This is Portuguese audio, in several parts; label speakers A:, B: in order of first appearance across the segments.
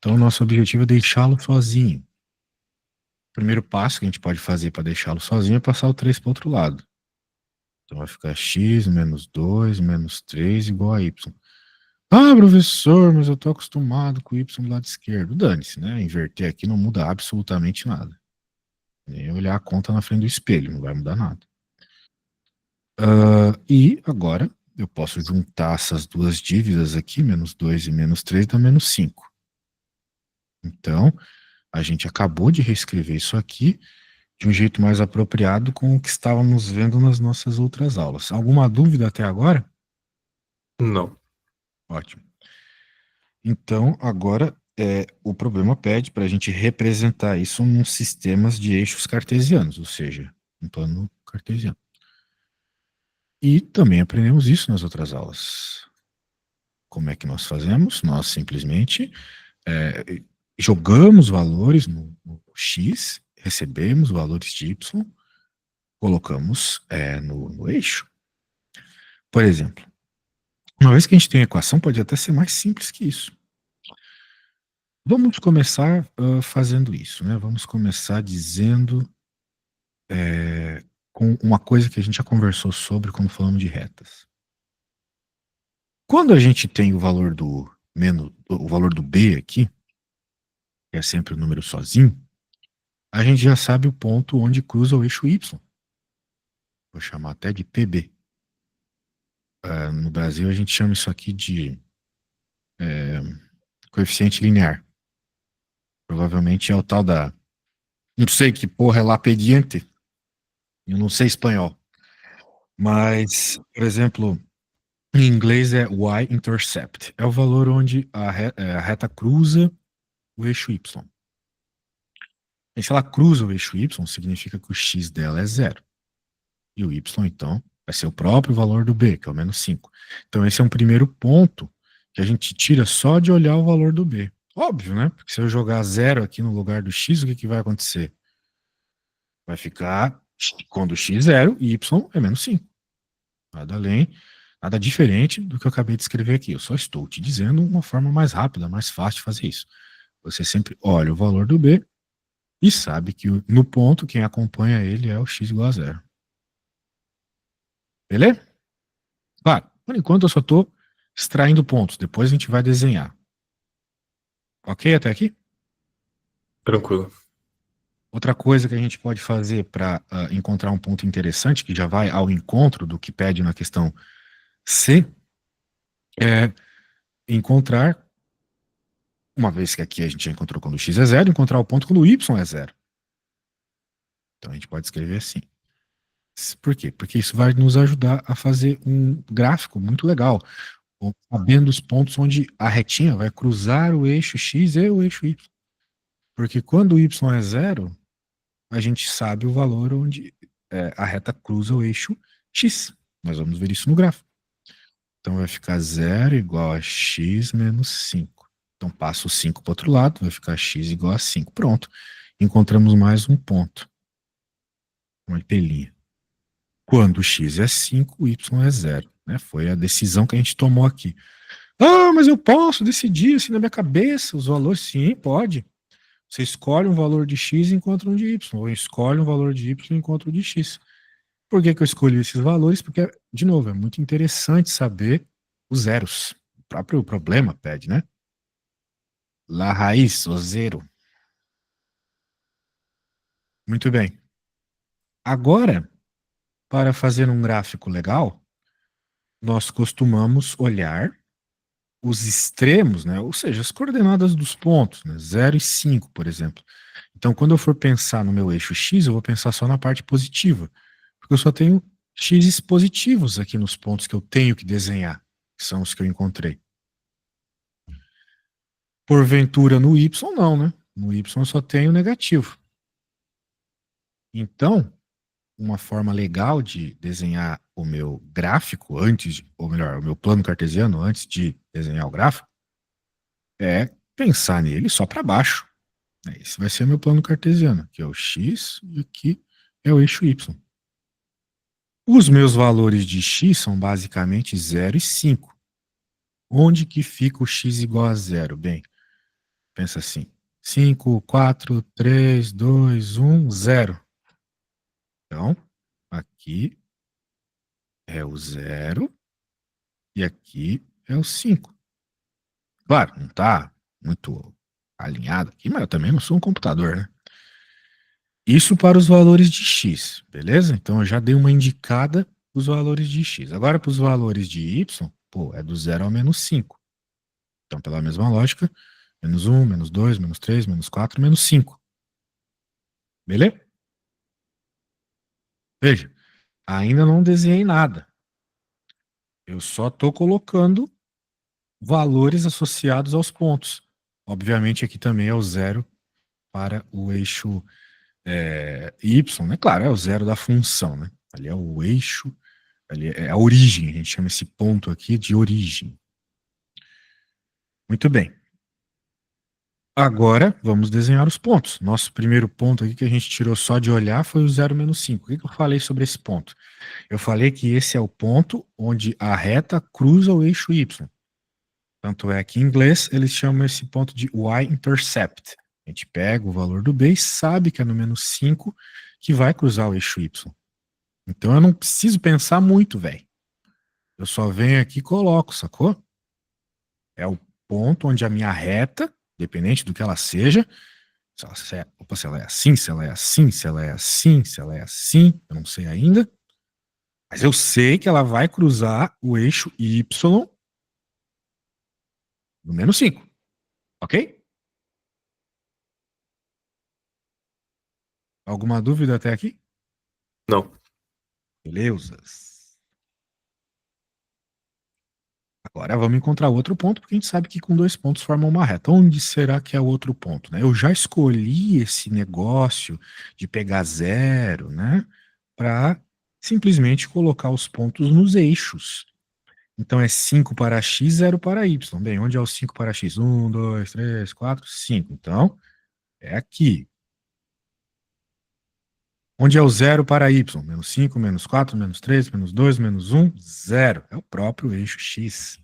A: Então, o nosso objetivo é deixá-lo sozinho. O primeiro passo que a gente pode fazer para deixá-lo sozinho é passar o 3 para o outro lado. Então, vai ficar x menos 2 menos 3 igual a y. Ah, professor, mas eu estou acostumado com o y do lado esquerdo. Dane-se, né? Inverter aqui não muda absolutamente nada. Nem olhar a conta na frente do espelho, não vai mudar nada. E agora eu posso juntar essas duas dívidas aqui, menos 2 e menos 3 dá menos 5. Então, a gente acabou de reescrever isso aqui de um jeito mais apropriado com o que estávamos vendo nas nossas outras aulas. Alguma dúvida até agora?
B: Não.
A: Ótimo. Então, agora o problema pede para a gente representar isso nos sistemas de eixos cartesianos, ou seja, um plano cartesiano. E também aprendemos isso nas outras aulas. Como é que nós fazemos? Nós simplesmente jogamos valores no X, recebemos valores de Y, colocamos no eixo. Por exemplo, uma vez que a gente tem a equação, pode até ser mais simples que isso. Vamos começar fazendo isso, né? Vamos começar dizendo com uma coisa que a gente já conversou sobre quando falamos de retas. Quando a gente tem o valor o valor do B aqui, que é sempre o número sozinho, a gente já sabe o ponto onde cruza o eixo Y. Vou chamar até de PB. No Brasil, a gente chama isso aqui de coeficiente linear. Provavelmente é o tal da... Não sei que porra é lá pediante. Eu não sei espanhol. Mas, por exemplo, em inglês é y-intercept. É o valor onde a reta cruza o eixo Y. E se ela cruza o eixo Y, significa que o x dela é zero. E o y, então, vai ser o próprio valor do b, que é o menos 5. Então, esse é um primeiro ponto que a gente tira só de olhar o valor do b. Óbvio, né? Porque se eu jogar zero aqui no lugar do x, o que vai acontecer? Vai ficar, quando x é zero, y é menos 5. Nada além, nada diferente do que eu acabei de escrever aqui. Eu só estou te dizendo uma forma mais rápida, mais fácil de fazer isso. Você sempre olha o valor do b e sabe que no ponto, quem acompanha ele é o x igual a zero. Beleza? Claro, por enquanto eu só estou extraindo pontos, depois a gente vai desenhar. Ok até aqui?
B: Tranquilo.
A: Outra coisa que a gente pode fazer para encontrar um ponto interessante, que já vai ao encontro do que pede na questão C, é encontrar, uma vez que aqui a gente já encontrou quando o x é zero, encontrar o ponto quando o y é zero. Então a gente pode escrever assim. Por quê? Porque isso vai nos ajudar a fazer um gráfico muito legal, sabendo os pontos onde a retinha vai cruzar o eixo x e o eixo y. Porque quando o y é zero, a gente sabe o valor onde a reta cruza o eixo x. Nós vamos ver isso no gráfico. Então vai ficar 0 igual a x menos 5. Então passa o 5 para o outro lado, vai ficar x igual a 5. Pronto. Encontramos mais um ponto. Uma pelinha. Quando o x é 5, o y é 0. Né? Foi a decisão que a gente tomou aqui. Ah, mas eu posso decidir assim na minha cabeça os valores? Sim, pode. Você escolhe um valor de x e encontra um de y, ou escolhe um valor de y e encontra um de x. Por que eu escolhi esses valores? Porque, de novo, é muito interessante saber os zeros. O próprio problema pede, né? La raiz, o zero. Muito bem. Agora, para fazer um gráfico legal, nós costumamos olhar os extremos, né? Ou seja, as coordenadas dos pontos, né? 0 e 5, por exemplo. Então, quando eu for pensar no meu eixo x, eu vou pensar só na parte positiva, porque eu só tenho x positivos aqui nos pontos que eu tenho que desenhar, que são os que eu encontrei. Porventura, no y, não, né? No y eu só tenho negativo. Então, uma forma legal de desenhar o meu gráfico antes, ou melhor, o meu plano cartesiano antes de desenhar o gráfico, é pensar nele só para baixo. Esse vai ser o meu plano cartesiano, que é o x e aqui é o eixo y. Os meus valores de x são basicamente 0 e 5. Onde que fica o x igual a zero? Bem, Pensa assim. 5, 4, 3, 2, 1, 0. Então, aqui é o 0 e aqui é o 5. Claro, não está muito alinhado aqui, mas eu também não sou um computador, né? Isso para os valores de x, beleza? Então eu já dei uma indicada dos valores de x. Agora para os valores de y, pô, é do 0 ao menos 5. Então, pela mesma lógica, menos 1, menos 2, menos 3, menos 4, menos 5. Beleza? Veja, ainda não desenhei nada. Eu só estou colocando valores associados aos pontos. Obviamente aqui também é o 0 para o eixo y, né? Claro, é o 0 da função, né? Ali é o eixo, ali é a origem, a gente chama esse ponto aqui de origem. Muito bem. Agora, vamos desenhar os pontos. Nosso primeiro ponto aqui que a gente tirou só de olhar foi o 0, menos 5. O que eu falei sobre esse ponto? Eu falei que esse é o ponto onde a reta cruza o eixo y. Tanto é que em inglês eles chamam esse ponto de y-intercept. A gente pega o valor do b e sabe que é no menos 5 que vai cruzar o eixo y. Então eu não preciso pensar muito, velho. Eu só venho aqui e coloco, sacou? É o ponto onde a minha reta, dependente do que ela seja, se ela é assim, se ela é assim, se ela é assim, se ela é assim, eu não sei ainda. Mas eu sei que ela vai cruzar o eixo y no menos 5. Ok? Alguma dúvida até aqui?
B: Não.
A: Beleza. Agora vamos encontrar outro ponto, porque a gente sabe que com 2 pontos formam uma reta. Onde será que é o outro ponto? Né? Eu já escolhi esse negócio de pegar 0, né? Para simplesmente colocar os pontos nos eixos. Então é 5 para x, 0 para y. Bem, onde é o 5 para x? 1, 2, 3, 4, 5. Então, é aqui. Onde é o 0 para y? Menos 5, menos 4, menos 3, menos 2, menos 1, 0. É o próprio eixo x.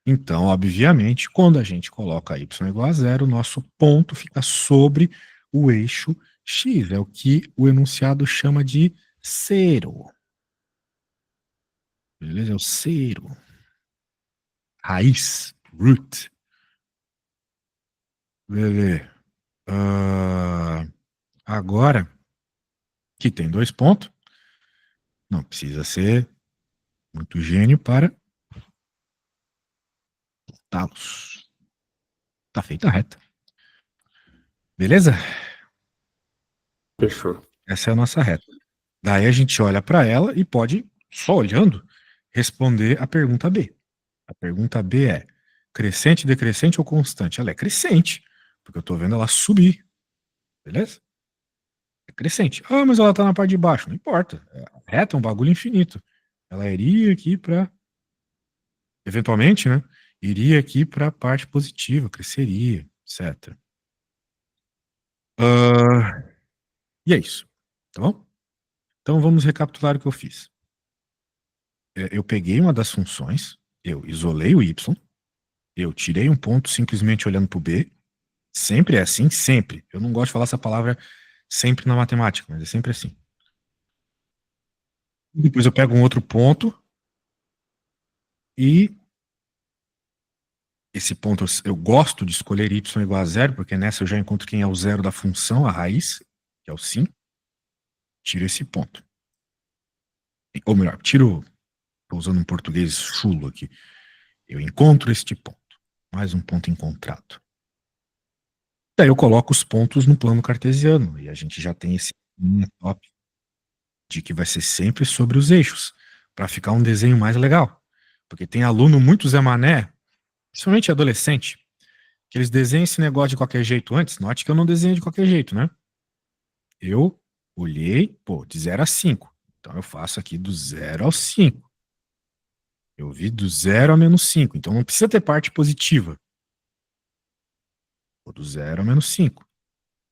A: Então, obviamente, quando a gente coloca y igual a 0, o nosso ponto fica sobre o eixo x. É o que o enunciado chama de zero. Beleza? É o zero. Raiz. Root. Beleza. Agora, que tem 2 pontos, não precisa ser muito gênio para tá-los. Tá feita a reta. Beleza?
B: Fechou.
A: Essa é a nossa reta. Daí a gente olha para ela e pode, só olhando, responder a pergunta B. A pergunta B é crescente, decrescente ou constante? Ela é crescente, porque eu estou vendo ela subir. Beleza? É crescente. Ah, mas ela está na parte de baixo. Não importa. A reta é um bagulho infinito. Ela iria aqui para, eventualmente, né? Iria aqui para a parte positiva, cresceria, etc. E é isso. Tá bom? Então vamos recapitular o que eu fiz. Eu peguei uma das funções, eu isolei o y, eu tirei um ponto simplesmente olhando para o b. Sempre é assim, sempre. Eu não gosto de falar essa palavra sempre na matemática, mas é sempre assim. Depois eu pego um outro ponto e esse ponto eu gosto de escolher y igual a 0, porque nessa eu já encontro quem é o zero da função, a raiz, que é o sim. Tiro esse ponto. Ou melhor, tiro, estou usando um português chulo aqui. Eu encontro este ponto. Mais um ponto encontrado. Daí eu coloco os pontos no plano cartesiano, e a gente já tem esse top de que vai ser sempre sobre os eixos, para ficar um desenho mais legal. Porque tem aluno muito Zé Mané, principalmente adolescente, que eles desenham esse negócio de qualquer jeito antes. Note que eu não desenho de qualquer jeito, né? Eu olhei, pô, de 0 a 5. Então eu faço aqui do 0 ao 5. Eu vi do 0 a menos 5. Então não precisa ter parte positiva. Vou do 0 a menos 5.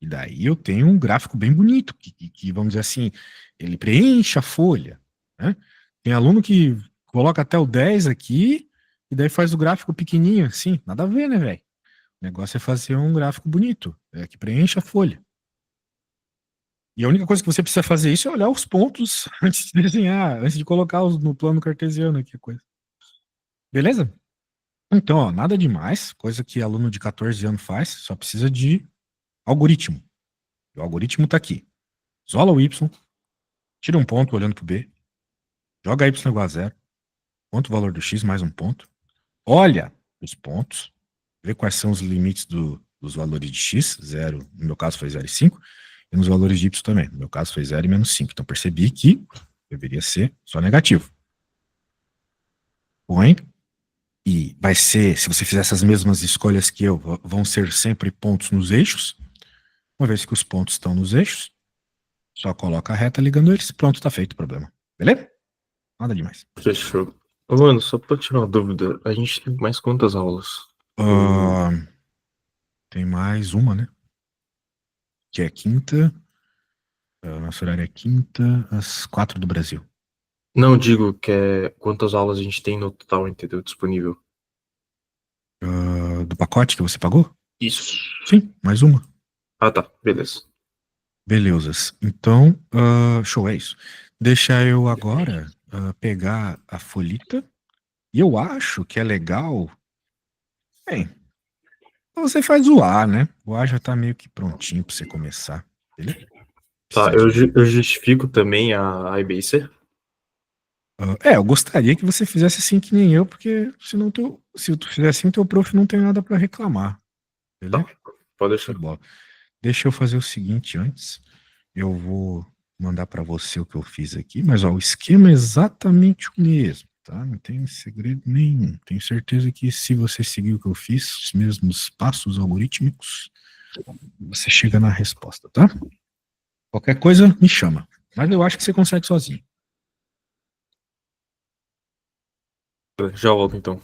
A: E daí eu tenho um gráfico bem bonito, que vamos dizer assim, ele preenche a folha. Né? Tem aluno que coloca até o 10 aqui, e daí faz o gráfico pequenininho, assim, nada a ver, né, velho? O negócio é fazer um gráfico bonito, que preencha a folha. E a única coisa que você precisa fazer isso é olhar os pontos antes de desenhar, antes de colocá-los no plano cartesiano aqui, a coisa. Beleza? Então, ó, nada demais, coisa que aluno de 14 anos faz, só precisa de algoritmo. O algoritmo está aqui. Isola o y, tira um ponto olhando para o b, joga y igual a zero, conta o valor do x mais um ponto, olha os pontos, vê quais são os limites dos valores de x, 0, no meu caso foi 0,5, e nos valores de y também, no meu caso foi 0 e menos 5. Então percebi que deveria ser só negativo. Põe, e vai ser, se você fizer essas mesmas escolhas que eu, vão ser sempre pontos nos eixos. Uma vez que os pontos estão nos eixos, só coloca a reta ligando eles, pronto, tá feito o problema. Beleza? Nada demais.
B: Fechou. Ô, mano, só pra tirar uma dúvida, a gente tem mais quantas aulas?
A: Ah, tem mais uma, né? Que é quinta. Nosso horário é quinta, às 4 do Brasil.
B: Não, digo que é quantas aulas a gente tem no total, entendeu? Disponível.
A: Do pacote que você pagou?
B: Isso.
A: Sim, mais uma.
B: Ah, tá. Beleza.
A: Belezas. Então, show, é isso. Deixa eu agora pegar a folhita. E eu acho que é legal. Bem, você faz o A, né? O A já tá meio que prontinho pra você começar. Beleza?
B: Tá,
A: Precisa de.
B: eu justifico também a B e C.
A: Eu gostaria que você fizesse assim que nem eu, porque senão se tu fizer assim, teu prof não tem nada pra reclamar.
B: Tá,
A: Beleza?
B: pode
A: Que
B: deixar.
A: bola. Deixa eu fazer o seguinte antes. Eu vou mandar pra você o que eu fiz aqui, mas ó, o esquema é exatamente o mesmo, tá? Não tem segredo nenhum. Tenho certeza que se você seguir o que eu fiz, os mesmos passos algorítmicos, você chega na resposta, tá? Qualquer coisa, me chama. Mas eu acho que você consegue sozinho.
B: Já volto então.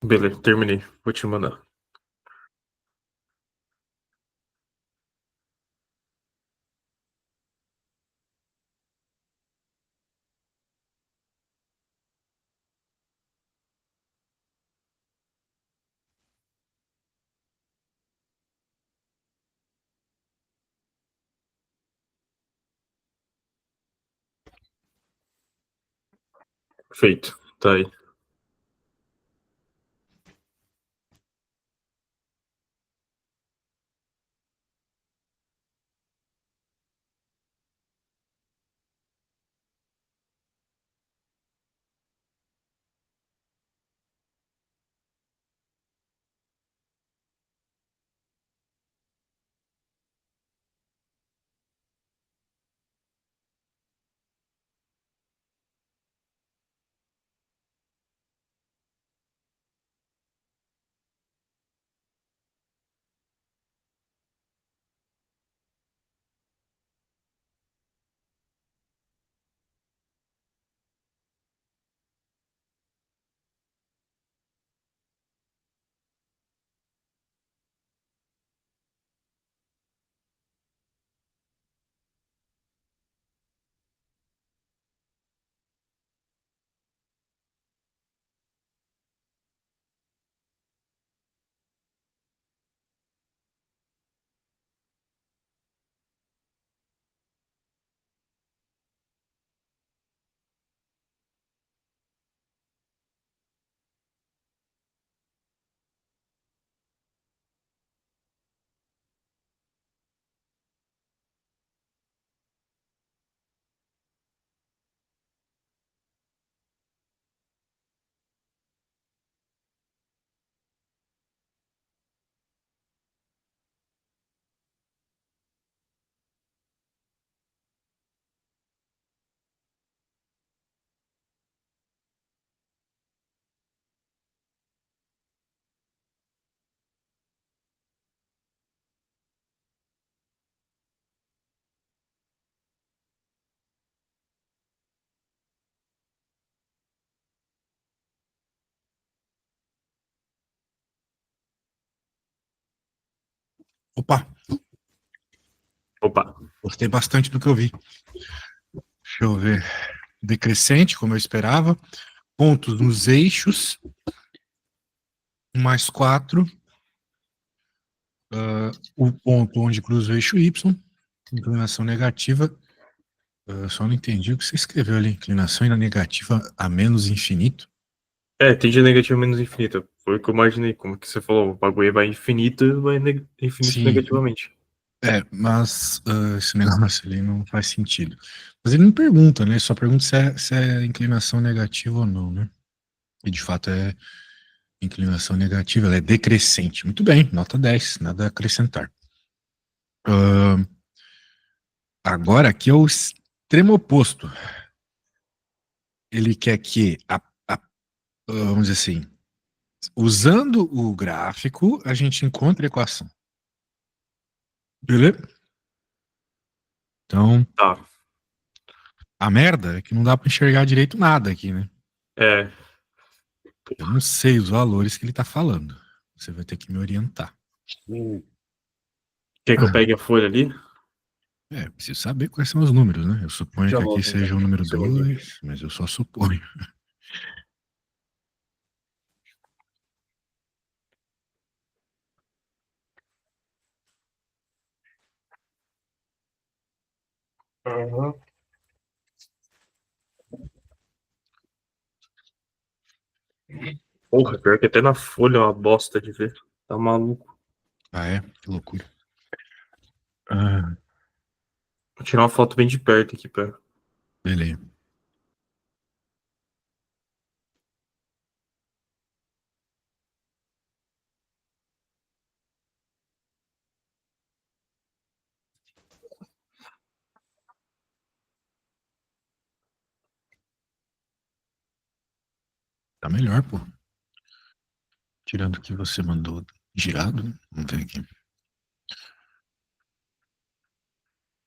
B: Beleza, terminei. Vou te mandar. Feito. Tá aí.
A: Opa,
B: Opa.
A: gostei bastante do que eu vi. Deixa eu ver. Decrescente, como eu esperava. Pontos nos eixos. Mais 4. O ponto onde cruza o eixo Y. Inclinação negativa. Só não entendi o que você escreveu ali. Inclinação negativa a menos infinito.
B: É, tende negativo menos infinito. Foi o que eu imaginei. Como que você falou? O bagulho vai infinito, vai infinito
A: Sim,
B: negativamente.
A: mas esse negócio ali não faz sentido. Mas ele não pergunta, né? Ele só pergunta se é inclinação negativa ou não, né? E de fato é inclinação negativa, ela é decrescente. Muito bem, nota 10, nada a acrescentar. Agora aqui é o extremo oposto. Ele quer que, vamos dizer assim, usando o gráfico, a gente encontra a equação. Beleza? Então,
B: Tá.
A: a merda é que não dá para enxergar direito nada aqui, né?
B: É.
A: Eu não sei os valores que ele está falando. Você vai ter que me orientar.
B: Quer que eu
A: Ah,
B: pegue a folha ali?
A: preciso saber quais são os números, né? Eu suponho
B: Já
A: que aqui
B: volto, então.
A: seja o número
B: Um segundinho.
A: 2, mas eu só suponho.
B: Aham. Porra, pior que até na folha é uma bosta de ver. Tá maluco.
A: Ah, é? Que loucura. Ah,
B: Vou tirar uma foto bem de perto aqui, pera.
A: beleza. Tá melhor, pô. Tirando o que você mandou girado, né? Vamos ver aqui.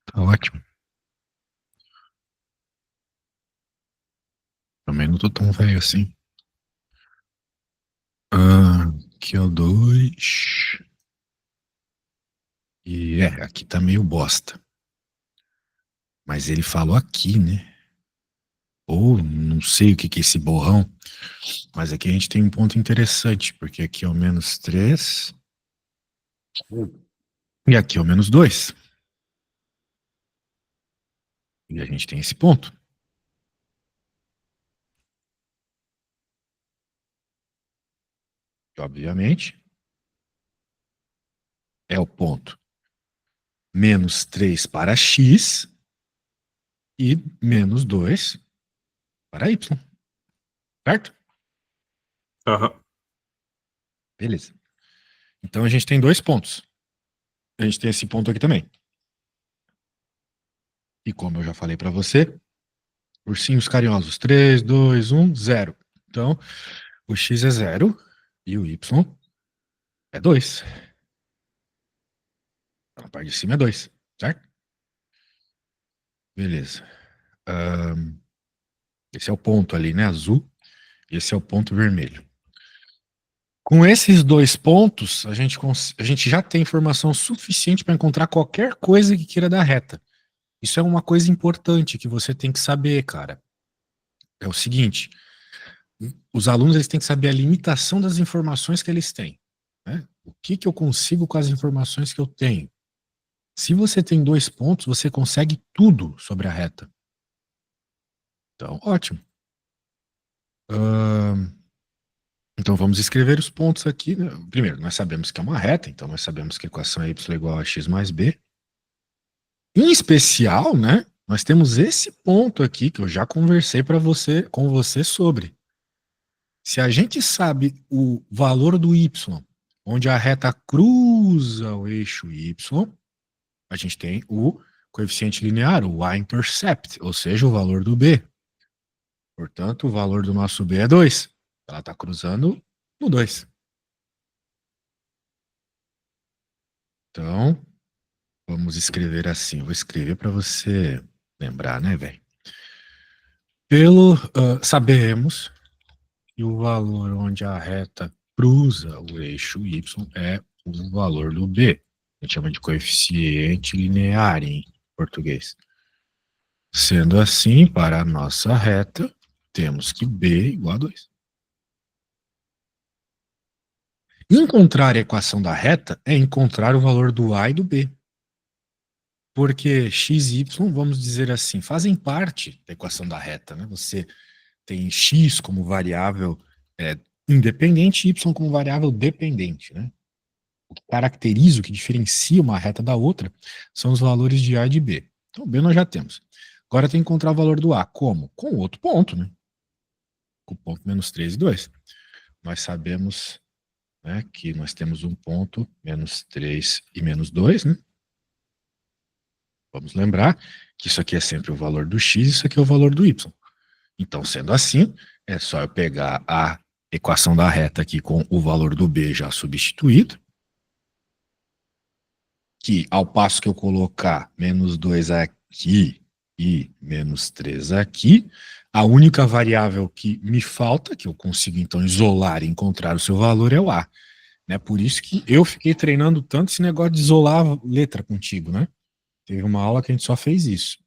A: Tá ótimo. Também não tô tão velho assim. aqui é o 2. E aqui tá meio bosta. Mas ele falou aqui, né? Ou não sei o que é esse borrão. Mas aqui a gente tem um ponto interessante, porque aqui é o -3 e aqui é o -2. E a gente tem esse ponto. Que, obviamente, é o ponto -3 para x e -2 para y. Certo?
B: Aham.
A: Beleza. Então a gente tem dois pontos. A gente tem esse ponto aqui também. E como eu já falei para você, ursinhos carinhosos. 3, 2, 1, 0. Então, o x é 0 e o y é 2. Então, a parte de cima é 2, certo? Beleza. Esse é o ponto ali, né? Azul. E esse é o ponto vermelho. Com esses dois pontos, a gente já tem informação suficiente para encontrar qualquer coisa que queira dar reta. Isso é uma coisa importante que você tem que saber, cara. É o seguinte: os alunos eles têm que saber a limitação das informações que eles têm. Né? O que eu consigo com as informações que eu tenho? Se você tem dois pontos, você consegue tudo sobre a reta. Então, ótimo. Então, vamos escrever os pontos aqui. Né? Primeiro, nós sabemos que é uma reta, então nós sabemos que a equação é y igual a x mais b. Em especial, né, nós temos esse ponto aqui que eu já conversei com você sobre. Se a gente sabe o valor do y, onde a reta cruza o eixo y, a gente tem o coeficiente linear, o y-intercept, ou seja, o valor do b. Portanto, o valor do nosso b é 2. Ela está cruzando no 2. Então, vamos escrever assim. Vou escrever para você lembrar, né, velho? Sabemos que o valor onde a reta cruza o eixo y é o valor do b. A gente chama de coeficiente linear em português. Sendo assim, para a nossa reta, temos que b igual a 2. Encontrar a equação da reta é encontrar o valor do a e do b. Porque x e y, vamos dizer assim, fazem parte da equação da reta. Né? Você tem x como variável independente e y como variável dependente. Né? O que caracteriza, o que diferencia uma reta da outra, são os valores de a e de b. Então, b nós já temos. Agora tem que encontrar o valor do a. Como? Com outro ponto, né? Com o ponto -3 e 2. Nós sabemos, né, que nós temos um ponto -3 e -2, né? Vamos lembrar que isso aqui é sempre o valor do x, isso aqui é o valor do y. Então, sendo assim, é só eu pegar a equação da reta aqui com o valor do b já substituído, que ao passo que eu colocar -2 aqui e -3 aqui, a única variável que me falta, que eu consigo então isolar e encontrar o seu valor, é o a. Né? Por isso que eu fiquei treinando tanto esse negócio de isolar a letra contigo, né? Teve uma aula que a gente só fez isso.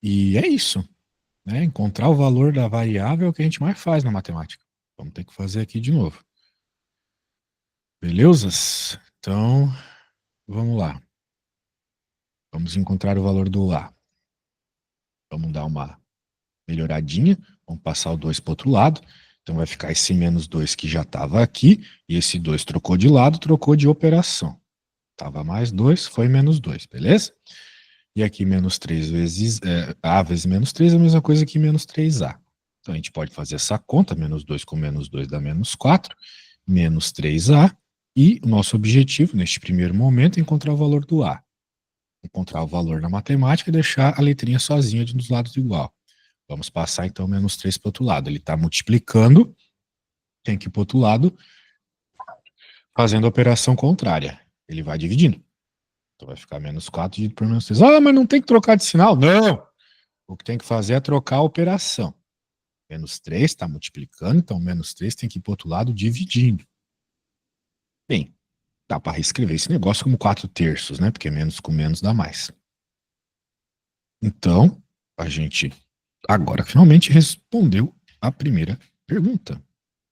A: E é isso. Né? Encontrar o valor da variável é o que a gente mais faz na matemática. Vamos ter que fazer aqui de novo. Belezas? Então, vamos lá. Vamos encontrar o valor do A. Vamos dar uma melhoradinha. Vamos passar o 2 para o outro lado. Então, vai ficar esse -2 que já estava aqui. E esse 2 trocou de lado, trocou de operação. Estava mais 2, foi -2, beleza? E aqui -3 vezes A vezes -3 é a mesma coisa que -3A. Então, a gente pode fazer essa conta. -2 com -2 dá -4. -3A. E o nosso objetivo, neste primeiro momento, é encontrar o valor do A. Encontrar o valor na matemática e deixar a letrinha sozinha dos lados igual. Vamos passar, então, -3 para o outro lado. Ele está multiplicando, tem que ir para o outro lado, fazendo a operação contrária. Ele vai dividindo. Então, vai ficar -4 dividido por -3. Ah, mas não tem que trocar de sinal? Não! O que tem que fazer é trocar a operação. -3 está multiplicando, então -3 tem que ir para o outro lado dividindo. Bem, dá para reescrever esse negócio como 4/3, né? Porque menos com menos dá mais. Então, a gente agora finalmente respondeu a primeira pergunta.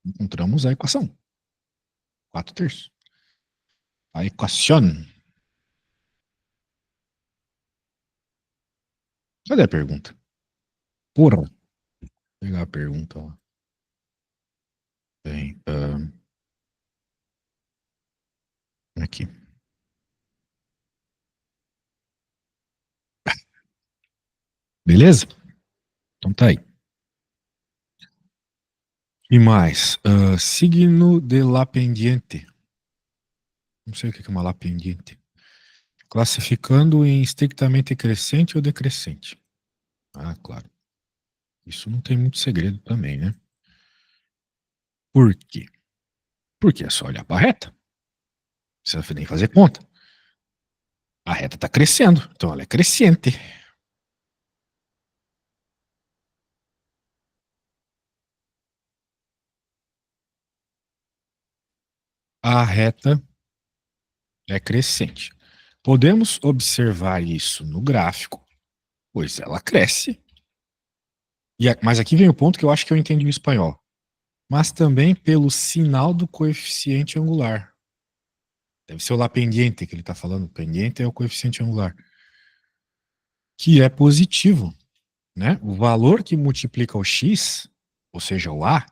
A: Encontramos a equação. 4/3. A equação. Cadê a pergunta? Porra. Vou pegar a pergunta lá. Bem, aqui. Beleza? Então tá aí. E mais? Signo de la pendiente. Não sei o que é uma la pendiente. Classificando em estritamente crescente ou decrescente. Ah, claro. Isso não tem muito segredo também, né? Por quê? Porque é só olhar para a reta. Não precisa nem fazer conta. A reta está crescendo, então ela é crescente. A reta é crescente. Podemos observar isso no gráfico, pois ela cresce. Mas aqui vem o ponto que eu acho que eu entendi o espanhol. Mas também pelo sinal do coeficiente angular. Deve ser o lá pendiente que ele está falando. Pendiente é o coeficiente angular. Que é positivo. Né? O valor que multiplica o x, ou seja, o a,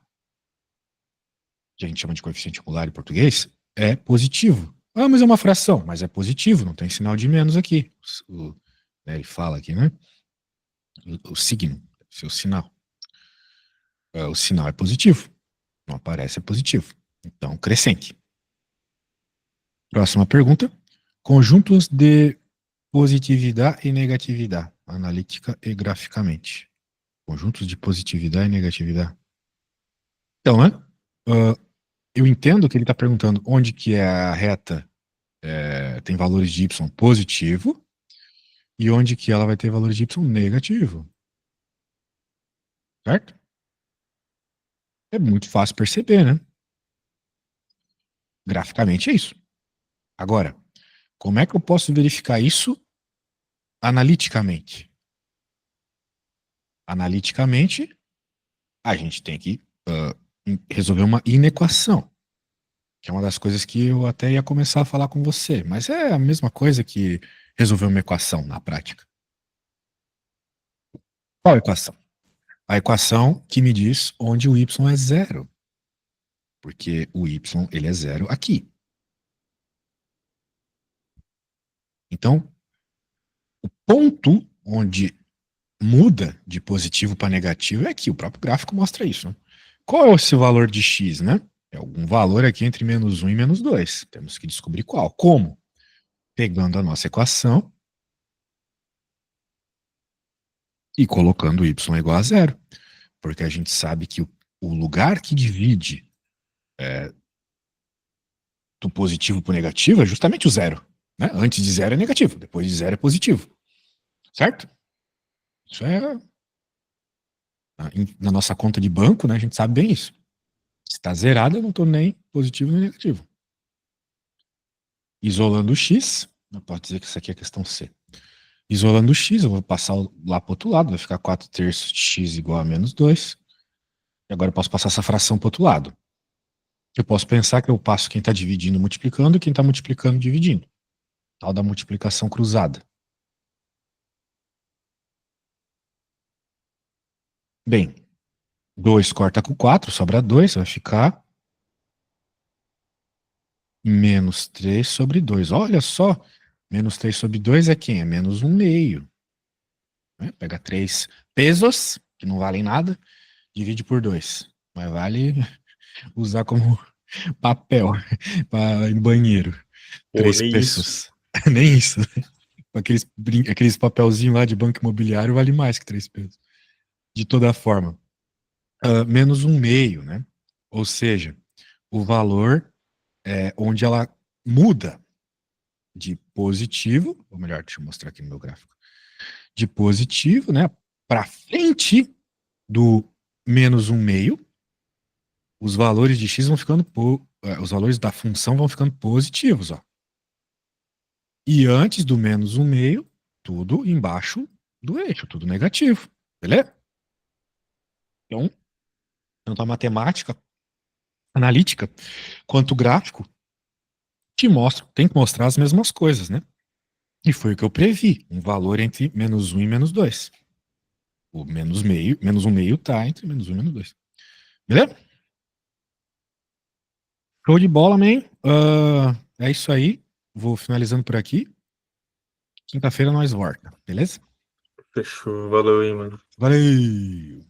A: que a gente chama de coeficiente angular em português, é positivo. Ah, mas é uma fração, mas é positivo, não tem sinal de menos aqui. Né, ele fala aqui, né? O signo, seu sinal. O sinal é positivo, não aparece é positivo. Então, crescente. Próxima pergunta. Conjuntos de positividade e negatividade, analítica e graficamente. Conjuntos de positividade e negatividade. Então, né? Eu entendo que ele está perguntando onde que é a reta tem valores de y positivo e onde que ela vai ter valores de y negativo. Certo? É muito fácil perceber, né? Graficamente é isso. Agora, como é que eu posso verificar isso analiticamente? Analiticamente, a gente tem que resolver uma inequação, que é uma das coisas que eu até ia começar a falar com você, mas é a mesma coisa que resolver uma equação na prática. Qual equação? A equação que me diz onde o y é zero. Porque o y ele é zero aqui. Então, o ponto onde muda de positivo para negativo é aqui. O próprio gráfico mostra isso. Né? Qual é esse valor de x, né? É algum valor aqui entre -1 e -2. Temos que descobrir qual. Como? Pegando a nossa equação e colocando y igual a zero. Porque a gente sabe que o lugar que divide do positivo para o negativo é justamente o zero. Né? Antes de zero é negativo, depois de zero é positivo. Certo? Isso é na nossa conta de banco, né, a gente sabe bem isso. Se está zerado, eu não estou nem positivo nem negativo. Isolando o x, pode dizer que isso aqui é questão C. Isolando o x, eu vou passar lá para o outro lado, vai ficar 4/3 de x igual a -2. E agora eu posso passar essa fração para o outro lado. Eu posso pensar que eu passo quem está dividindo multiplicando e quem está multiplicando dividindo. Tal da multiplicação cruzada. Bem, 2 corta com 4, sobra 2, vai ficar -3/2. Olha só, -3/2 é quem? É -1/2. Né? Pega 3 pesos, que não valem nada, divide por 2. Mas vale usar como papel para ir no banheiro.
B: Pô,
A: 3
B: nem isso.
A: pesos. Nem isso. Aqueles papelzinhos lá de banco imobiliário vale mais que 3 pesos. De toda forma, -1/2, né? Ou seja, o valor onde ela muda de positivo, ou melhor, deixa eu mostrar aqui no meu gráfico, de positivo, né, para frente do -1/2, os valores de x vão ficando, os valores da função vão ficando positivos, ó. E antes do menos 1/2, tudo embaixo do eixo, tudo negativo, beleza? Então, tanto a matemática analítica quanto o gráfico te mostram, tem que mostrar as mesmas coisas, né? E foi o que eu previ, um valor entre -1 e -2. O menos 1/2 tá entre -1 e -2. Beleza? Show de bola, man. É isso aí. Vou finalizando por aqui. Quinta-feira nós volta, beleza?
B: Fechou, valeu aí, mano.
A: Valeu!